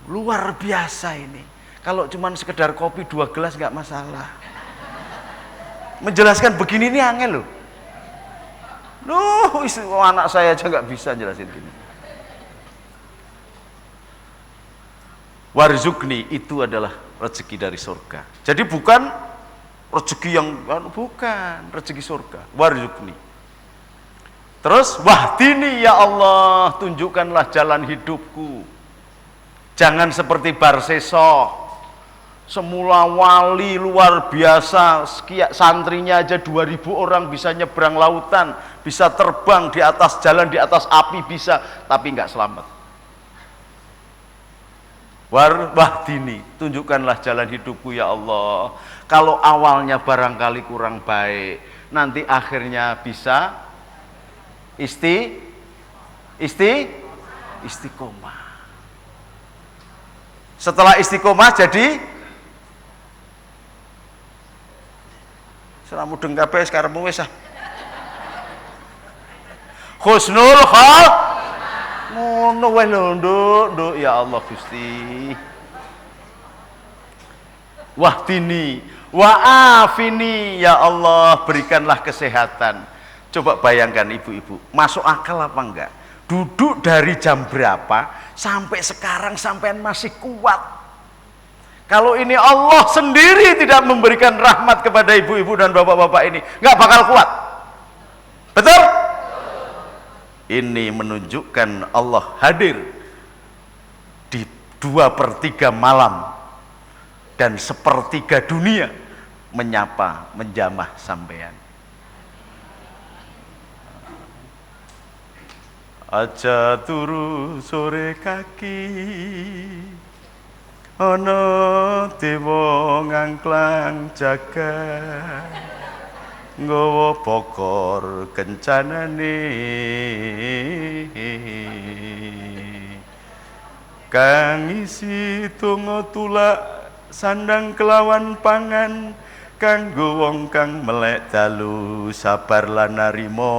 Luar biasa ini. Kalau cuman sekedar kopi 2 gelas nggak masalah. Menjelaskan begini ini angel loh. Anak saya aja nggak bisa jelasin gini. Warzukni itu adalah rezeki dari surga. Jadi bukan rezeki yang bukan rezeki surga. Warzukni. Terus wahdini ya Allah, tunjukkanlah jalan hidupku. Jangan seperti Barseso, semula wali luar biasa, santrinya aja 2000 orang bisa nyebrang lautan, bisa terbang di atas jalan, di atas api bisa, tapi nggak selamat. Wahdini, tunjukkanlah jalan hidupku ya Allah. Kalau awalnya barangkali kurang baik, nanti akhirnya bisa istiqomah. Setelah istiqomah jadi selamu deng kabeh sekarang wis ah. Husnul khotimah. Ngono wae lho, Nduk, ya Allah Gusti. Wahdini wa afini ya Allah, berikanlah kesehatan. Coba bayangkan ibu-ibu, masuk akal apa enggak? Duduk dari jam berapa sampai sekarang sampean masih kuat. Kalau ini Allah sendiri tidak memberikan rahmat kepada ibu-ibu dan bapak-bapak ini, nggak bakal kuat. Betul? Ini menunjukkan Allah hadir di 2/3 malam dan 1/3 dunia menyapa, menjamah sampean. Aja turu sore kaki, ana dewa ngangklang jaga, nggawa bokor kencanane, kang isi donga tulak sandang kelawan pangan, kanggo wong kang melek dalu sabar lan narima.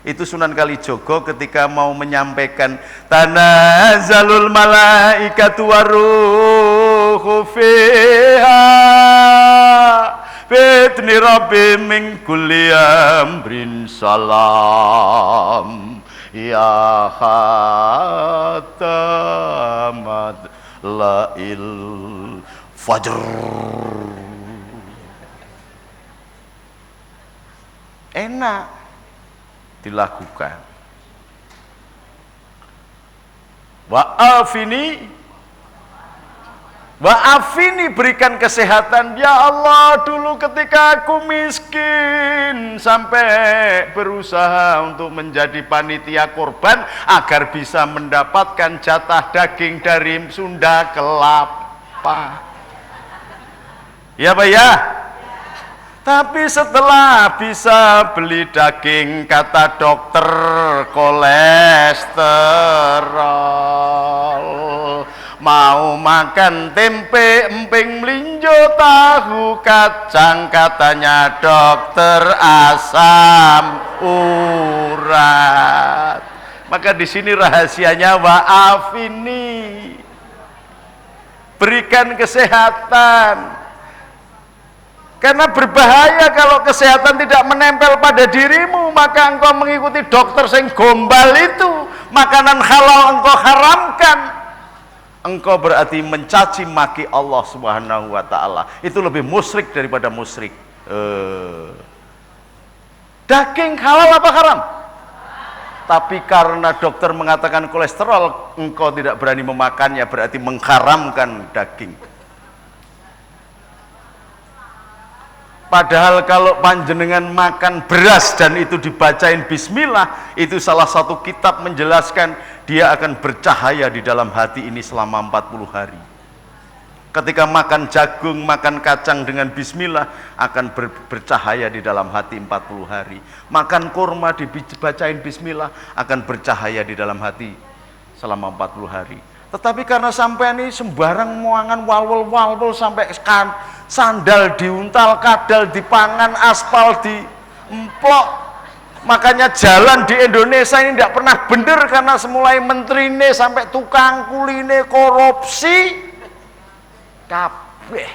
Itu Sunan Kalijogo ketika mau menyampaikan tanazzalul malaikatu waruhu fiha bitni rabbi min kulli amrin salam ya khatamat lail fajr. Enak dilakukan. Wa'afini berikan kesehatan. Ya Allah, dulu ketika aku miskin sampai berusaha untuk menjadi panitia korban agar bisa mendapatkan jatah daging dari Sunda Kelapa. Ya Pak ya? Tapi setelah bisa beli daging, kata dokter kolesterol. Mau makan tempe, emping, melinjo, tahu, kacang, katanya dokter asam urat. Maka di sini rahasianya wa'afini. Berikan kesehatan. Karena berbahaya kalau kesehatan tidak menempel pada dirimu, maka engkau mengikuti dokter sing gombal itu, makanan halal engkau haramkan. Engkau berarti mencaci maki Allah Subhanahu wa taala. Itu lebih musyrik daripada musyrik. Daging halal apa haram? Tapi karena dokter mengatakan kolesterol, engkau tidak berani memakannya, berarti mengharamkan daging. Padahal kalau panjenengan makan beras dan itu dibacain bismillah, itu salah satu kitab menjelaskan dia akan bercahaya di dalam hati ini selama 40 hari. Ketika makan jagung, makan kacang dengan bismillah akan bercahaya di dalam hati 40 hari. Makan kurma dibacain bismillah akan bercahaya di dalam hati selama 40 hari. Tetapi karena sampai ini sembarang muangan walwal sampai sandal diuntal, kadal dipangan, aspal diemplok. Makanya jalan di Indonesia ini tidak pernah bener karena semulai menterine sampai tukang kuline korupsi kabeh.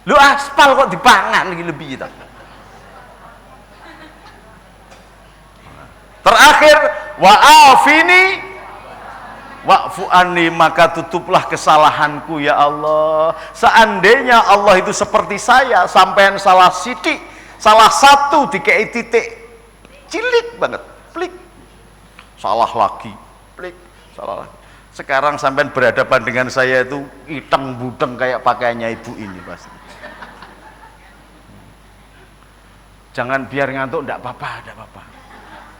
Lu aspal kok dipangan lebih gitu. Terakhir wa'afini wa'fu anni, maka tutuplah kesalahanku ya Allah. Seandainya Allah itu seperti saya, sampean salah sidik, salah satu dikei titik cilik banget, plik, salah lagi, plik, salah lagi. Sekarang sampean berhadapan dengan saya itu hitam budeng kayak pakaiannya ibu ini pasti. Jangan biar ngantuk, enggak apa-apa, enggak apa-apa.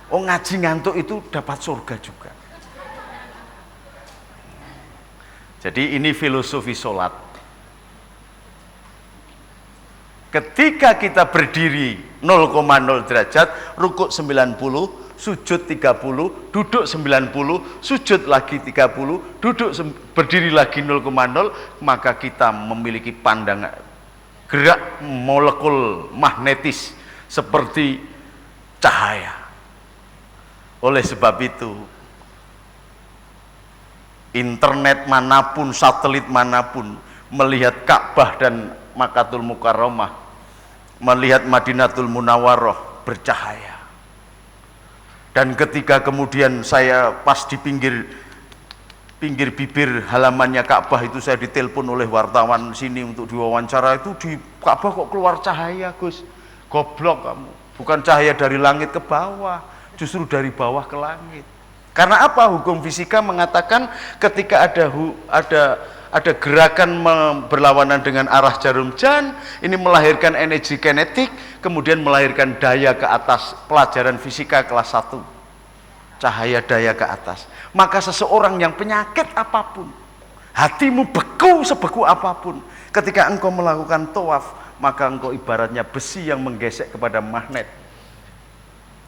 Oh, ngaji ngantuk itu dapat surga juga. Jadi ini filosofi sholat. Ketika kita berdiri 0,0 derajat, rukuk 90, sujud 30, duduk 90, sujud lagi 30, duduk berdiri lagi 0,0, maka kita memiliki pandangan gerak molekul magnetis seperti cahaya. Oleh sebab itu, internet manapun, satelit manapun melihat Ka'bah dan Makkatul Mukarramah, melihat Madinatul Munawwarah bercahaya. Dan ketika kemudian saya pas di pinggir bibir halamannya Ka'bah itu, saya ditelepon oleh wartawan sini untuk diwawancara, itu di Ka'bah kok keluar cahaya, Gus. Goblok kamu, bukan cahaya dari langit ke bawah, justru dari bawah ke langit. Karena apa? Hukum fisika mengatakan ketika ada gerakan berlawanan dengan arah jarum jam, ini melahirkan energi kinetik, kemudian melahirkan daya ke atas. Pelajaran fisika kelas 1, cahaya daya ke atas. Maka seseorang yang penyakit apapun, hatimu beku sebeku apapun, ketika engkau melakukan tawaf, maka engkau ibaratnya besi yang menggesek kepada magnet.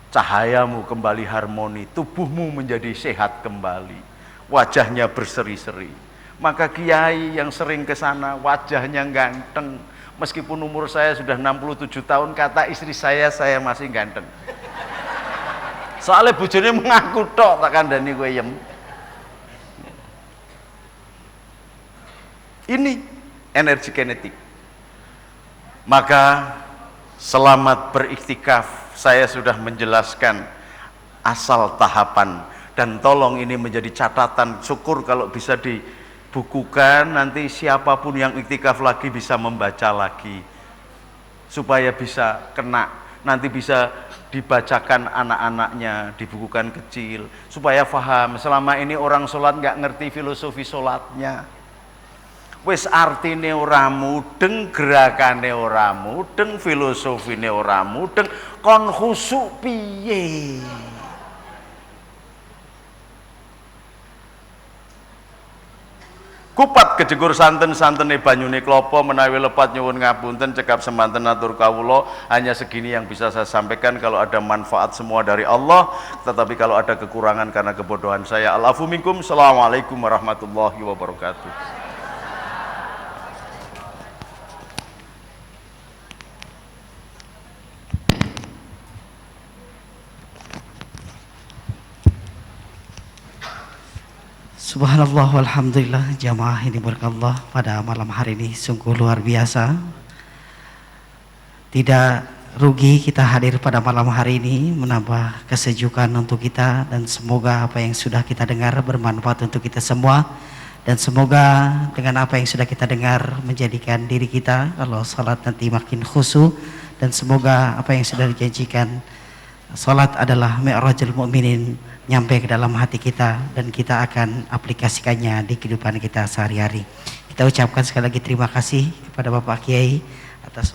Cahayamu kembali harmoni, tubuhmu menjadi sehat kembali, wajahnya berseri-seri. Maka kiai yang sering ke sana wajahnya ganteng, meskipun umur saya sudah 67 tahun, kata istri saya masih ganteng. Soalnya bojone mengaku tok, tak kandhani kowe yem. Ini energi kinetik. Maka selamat beriktikaf. Saya sudah menjelaskan asal tahapan, dan tolong ini menjadi catatan. Syukur kalau bisa dibukukan, nanti siapapun yang iktikaf lagi bisa membaca lagi supaya bisa kena, nanti bisa dibacakan anak-anaknya, dibukukan kecil supaya paham. Selama ini orang sholat nggak ngerti filosofi sholatnya, wis artine ora mudeng, gerakane ora mudeng, filosofine ora mudeng, kon khusuk piye? Kupat kejegur santen-santene banyune klopo, menawi lepat nyuwun ngapunten, cekap semanten atur kawula. Hanya segini yang bisa saya sampaikan. Kalau ada manfaat semua dari Allah, tetapi kalau ada kekurangan karena kebodohan saya, al-afu minkum. Assalamualaikum warahmatullahi wabarakatuh. Subhanallah walhamdulillah, jamaah ini berkallah pada malam hari ini sungguh luar biasa. Tidak rugi kita hadir pada malam hari ini, menambah kesejukan untuk kita, dan semoga apa yang sudah kita dengar bermanfaat untuk kita semua, dan semoga dengan apa yang sudah kita dengar menjadikan diri kita kalau salat nanti makin khusyuk, dan semoga apa yang sudah dijanjikan, salat adalah mi'rajul mu'minin, nyampe ke dalam hati kita dan kita akan aplikasikannya di kehidupan kita sehari-hari. Kita ucapkan sekali lagi terima kasih kepada Bapak Kiai atas